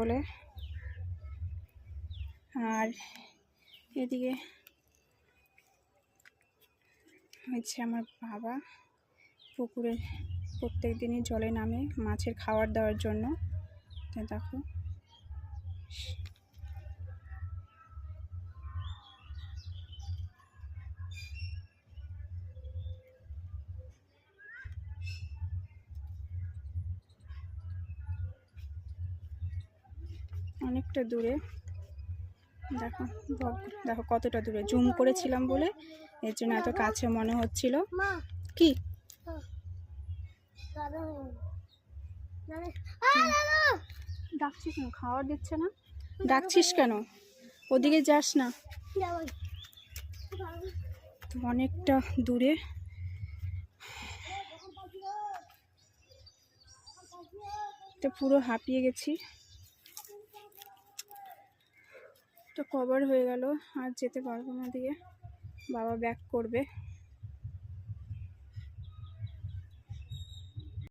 বলে। আর এদিকে হচ্ছে আমার বাবা পুকুরে প্রত্যেক দিনই জলে নামে মাছের খাবার দেওয়ার জন্য। দেখো অনেকটা দূরে, দেখো দেখো কতটা দূরে, জুম করেছিলাম বলে এর জন্য এত কাছে মনে হচ্ছিল। কি ডাকছিস কেন? খাবার দিচ্ছে না, ডাকছিস কেন? ওদিকে যাস না, তো অনেকটা দূরে। তো পুরো হাঁপিয়ে গেছি, তো কভার হয়ে গেল, আর যেতে পারবো না। দিয়ে বাবা ব্যাক করবে।